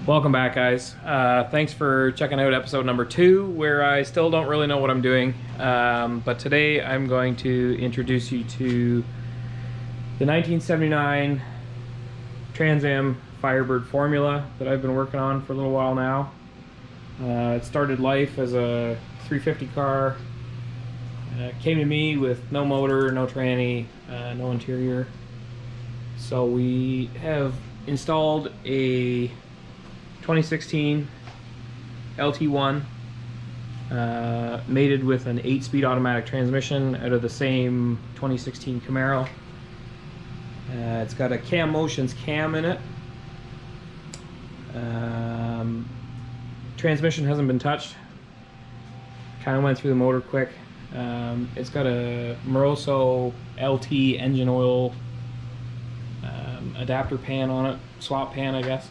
Welcome back, guys. Thanks for checking out episode number 2, where I still don't really know what I'm doing. But today I'm going to introduce you to the 1979 Trans Am Firebird formula that I've been working on for a little while now. It started life as a 350 car. Came to me with no motor, no tranny, no interior. So we have installed a 2016 LT1 mated with an 8-speed automatic transmission out of the same 2016 Camaro. It's got a CamMotion's cam in it. Transmission hasn't been touched. Kind of went through the motor quick. It's got a Moser LT engine oil adapter pan on it, swap pan I guess.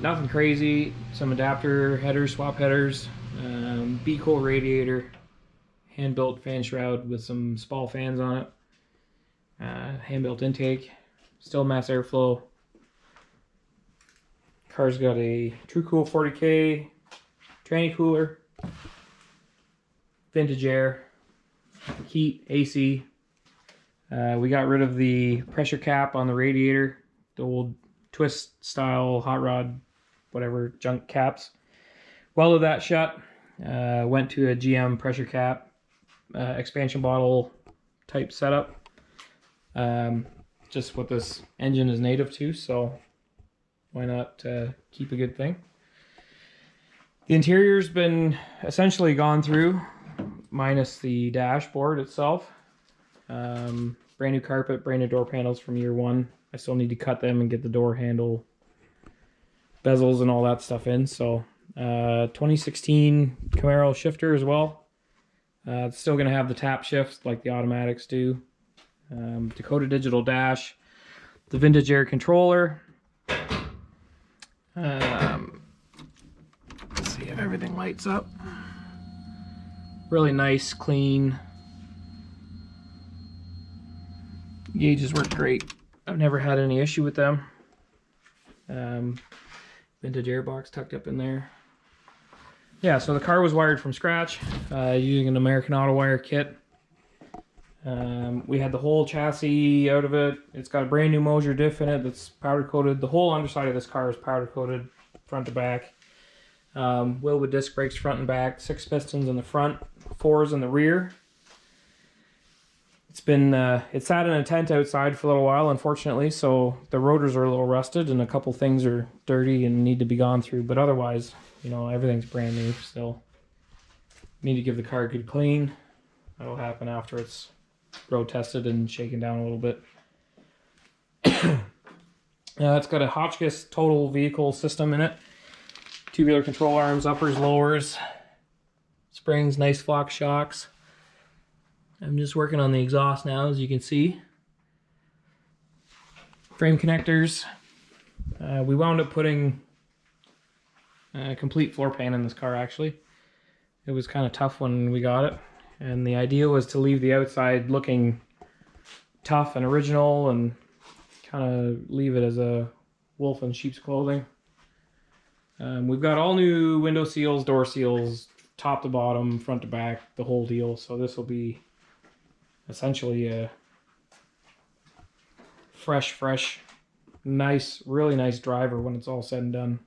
Nothing crazy. Some adapter headers, swap headers, B-cool radiator, hand-built fan shroud with some Spall fans on it, hand-built intake, still mass airflow. Car's got a TrueCool 40K tranny cooler, vintage air, heat, AC. We got rid of the pressure cap on the radiator, the old twist style hot rod whatever junk caps. Welded that shut. Went to a GM pressure cap expansion bottle type setup, just what this engine is native to, so why not keep a good thing. The interior's been essentially gone through minus the dashboard itself. Brand new carpet, brand new door panels from year one. I still need to cut them and get the door handle bezels and all that stuff in. So 2016 Camaro shifter as well. It's still going to have the tap shift like the automatics do. Dakota digital dash. The vintage air controller. Let's see if everything lights up. Really nice, clean. Gauges work great. I've never had any issue with them. Vintage airbox tucked up in there. Yeah, so the car was wired from scratch using an American Auto Wire kit. We had the whole chassis out of it. It's got a brand new Moser diff in it that's powder coated. The whole underside of this car is powder coated front to back. Wilwood disc brakes front and back, 6 pistons in the front, 4s in the rear. It's been it sat in a tent outside for a little while, unfortunately, so the rotors are a little rusted and a couple things are dirty and need to be gone through, but otherwise, you know, everything's brand new still. Need to give the car a good clean. That'll happen after it's road tested and shaken down a little bit. It's got a Hotchkis total vehicle system in it. Tubular control arms, uppers, lowers, springs, nice flock shocks. I'm just working on the exhaust now, as you can see. Frame connectors. We wound up putting a complete floor pan in this car, actually. It was kind of tough when we got it. And the idea was to leave the outside looking tough and original and kind of leave it as a wolf in sheep's clothing. We've got all new window seals, door seals, top to bottom, front to back, the whole deal. So this will be essentially a fresh, nice, really nice driver when it's all said and done.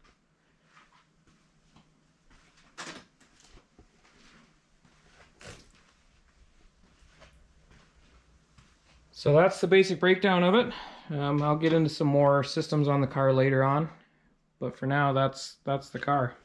So that's the basic breakdown of it. I'll get into some more systems on the car later on, but for now, that's the car.